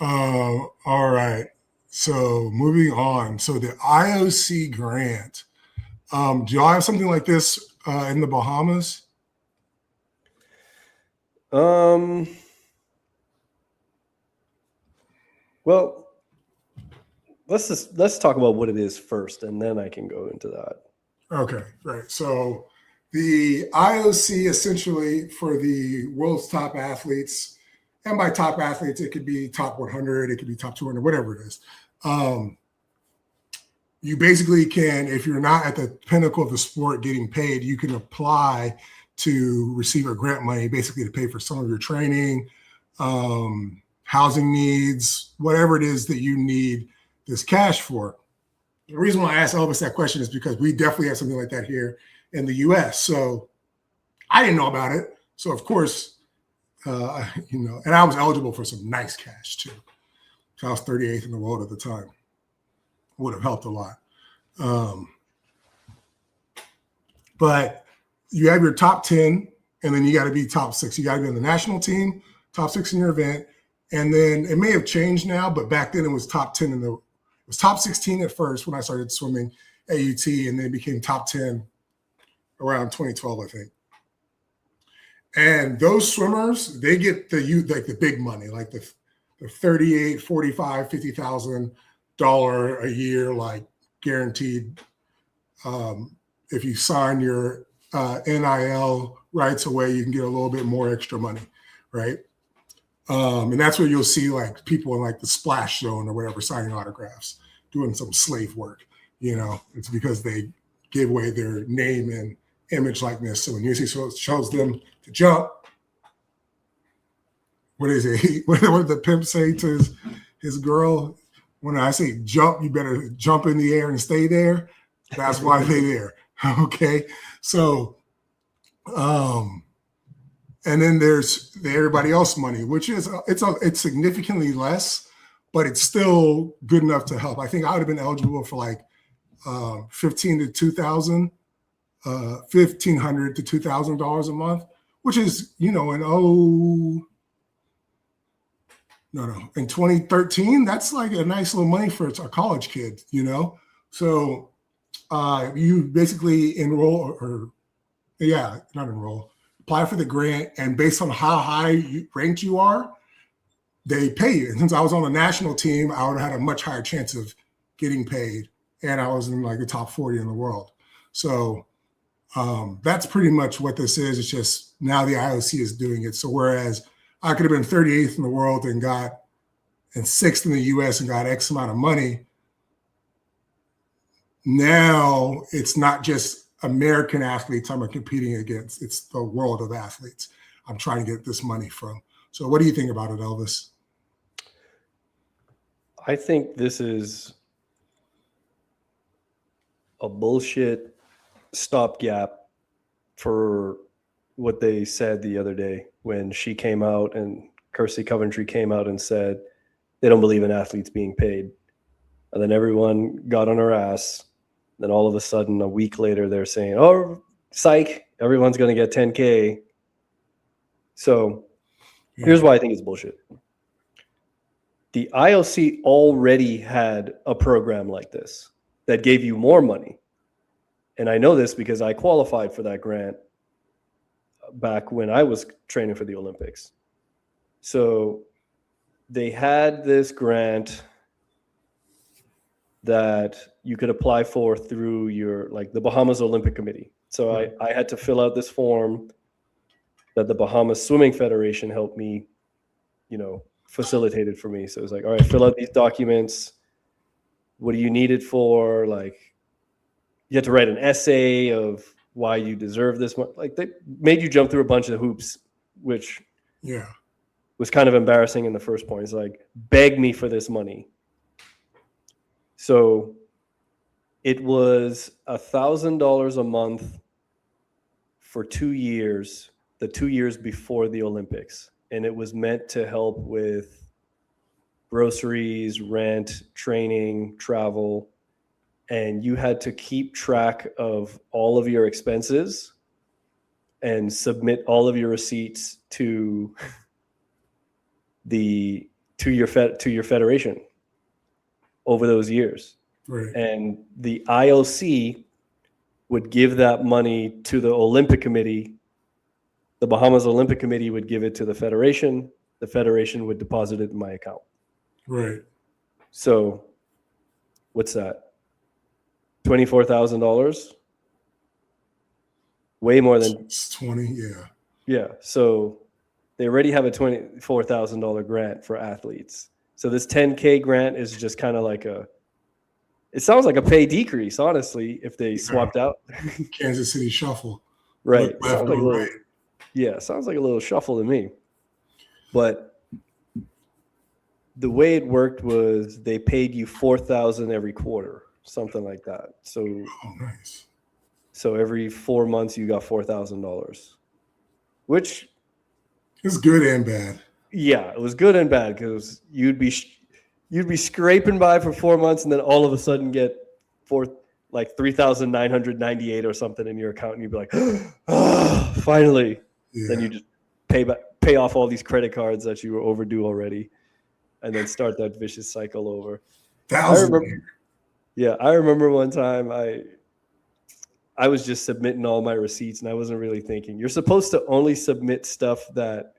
All right. So moving on. So the IOC grant. Do y'all have something like this in the Bahamas? Well, let's talk about what it is first, and then I can go into that. Okay, right. So the IOC essentially for the world's top athletes, and by top athletes, it could be top 100, it could be top 200, whatever it is. You basically can, if you're not at the pinnacle of the sport getting paid, you can apply to receive a grant money, basically to pay for some of your training, housing needs, whatever it is that you need this cash for. The reason why I asked Elvis that question is because we definitely have something like that here in the U.S. So I didn't know about it. So of course, and I was eligible for some nice cash too. So I was 38th in the world at the time. Would have helped a lot. But you have your top 10, and then you got to be top 6. You got to be on the national team, top 6 in your event. And then it may have changed now, but back then it was top 10 it was top 16 at first when I started swimming at UT, and then it became top 10 around 2012, I think. And those swimmers, they get the big money, like the 38, 45, $50,000 a year, like guaranteed. If you sign your NIL rights away, you can get a little bit more extra money, right? And that's where you'll see like people in like the splash zone or whatever signing autographs, doing some slave work. It's because they gave away their name and image likeness. So when you see shows them to jump, what is it? What did the pimp say to his girl? When I say jump, you better jump in the air and stay there. That's why they're there. Okay. So, and then there's the everybody else money, which is it's significantly less, but it's still good enough to help. I think I would have been eligible for like $1,500 to $2,000 a month, which is in 2013, that's like a nice little money for a college kid, So you basically apply for the grant, and based on how high ranked you are, they pay you. And since I was on the national team, I would have had a much higher chance of getting paid, and I was in like the top 40 in the world. So that's pretty much what this is. It's just now the IOC is doing it. So whereas I could have been 38th in the world and 6th in the US and got X amount of money, now it's not just American athletes I'm competing against. It's the world of athletes I'm trying to get this money from. So what do you think about it, Elvis? I think this is a bullshit stopgap for what they said the other day when she came out and Kirsty Coventry came out and said they don't believe in athletes being paid. And then everyone got on her ass. Then all of a sudden, a week later, they're saying, oh, psych, everyone's going to get 10K. So here's why I think it's bullshit. The IOC already had a program like this that gave you more money. And I know this because I qualified for that grant back when I was training for the Olympics. So they had this grant that you could apply for through the Bahamas Olympic Committee. So I had to fill out this form that the Bahamas Swimming Federation helped me, facilitated for me. So it was like, all right, fill out these documents. What do you need it for? Like, you had to write an essay of why you deserve this. Like, they made you jump through a bunch of hoops, which was kind of embarrassing in the first point. It's like, beg me for this money. So it was $1,000 a month for 2 years, the 2 years before the Olympics. And it was meant to help with groceries, rent, training, travel. And you had to keep track of all of your expenses and submit all of your receipts to the to your federation over those years. Right. And the IOC would give that money to the Olympic Committee. The Bahamas Olympic Committee would give it to the federation. The federation would deposit it in my account. Right. So what's that? $24,000? Way more than It's 20. Yeah. Yeah. So they already have a $24,000 grant for athletes. So this 10K grant is just kind of like it sounds like a pay decrease, honestly, if they swapped out. Kansas City shuffle. Right. Left Sounds like or right. sounds like a little shuffle to me. But the way it worked was they paid you $4,000 every quarter, something like that. So Oh, nice. So every 4 months you got $4,000, which It's good and bad. Yeah, it was good and bad because you'd be scraping by for 4 months and then all of a sudden get like 3,998 or something in your account, and you'd be like, oh, finally. Yeah. Then you just pay off all these credit cards that you were overdue already, and then start that vicious cycle over. I remember one time I was just submitting all my receipts and I wasn't really thinking. You're supposed to only submit stuff that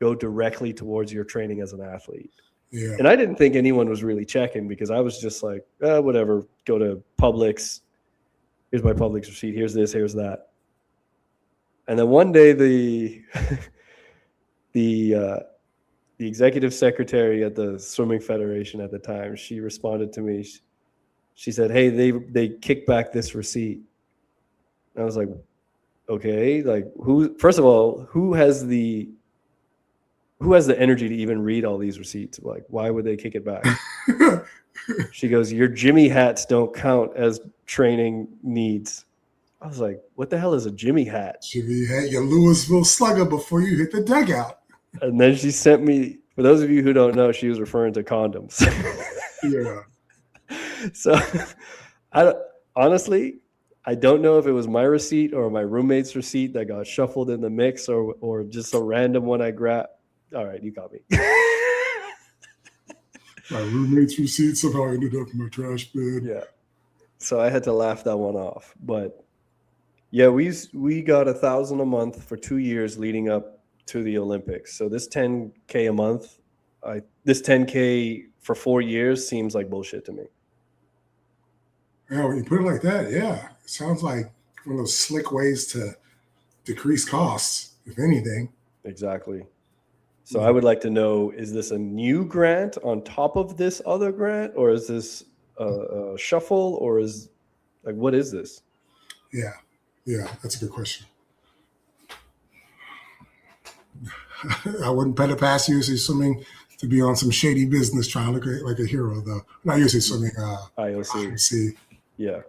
go directly towards your training as an athlete. Yeah. And I didn't think anyone was really checking because I was just like, whatever, go to Publix. Here's my Publix receipt. Here's this, here's that. And then one day the executive secretary at the swimming federation at the time, she responded to me. She said, hey, they kicked back this receipt. And I was like, okay, like first of all, who has the energy to even read all these receipts? Like, why would they kick it back? She goes, your Jimmy hats don't count as training needs. I was like, what the hell is a Jimmy hat? Jimmy had your Louisville Slugger before you hit the dugout. And then she sent me, for those of you who don't know, she was referring to condoms. Yeah. So honestly, I don't know if it was my receipt or my roommate's receipt that got shuffled in the mix or just a random one I grabbed. All right, you got me. My roommate's receipt somehow ended up in my trash bin. Yeah. So I had to laugh that one off. But yeah, we got $1,000 a month for 2 years leading up to the Olympics. So this $10K a month, this $10K for 4 years seems like bullshit to me. Yeah, when you put it like that, yeah. It sounds like one of those slick ways to decrease costs, if anything. Exactly. So I would like to know, is this a new grant on top of this other grant, or is this a shuffle, or what is this? Yeah, that's a good question. I wouldn't pet it past UC Swimming to be on some shady business trying to look like a hero, though. Not UC Swimming, IOC. Yeah.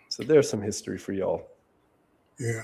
So there's some history for y'all. Yeah.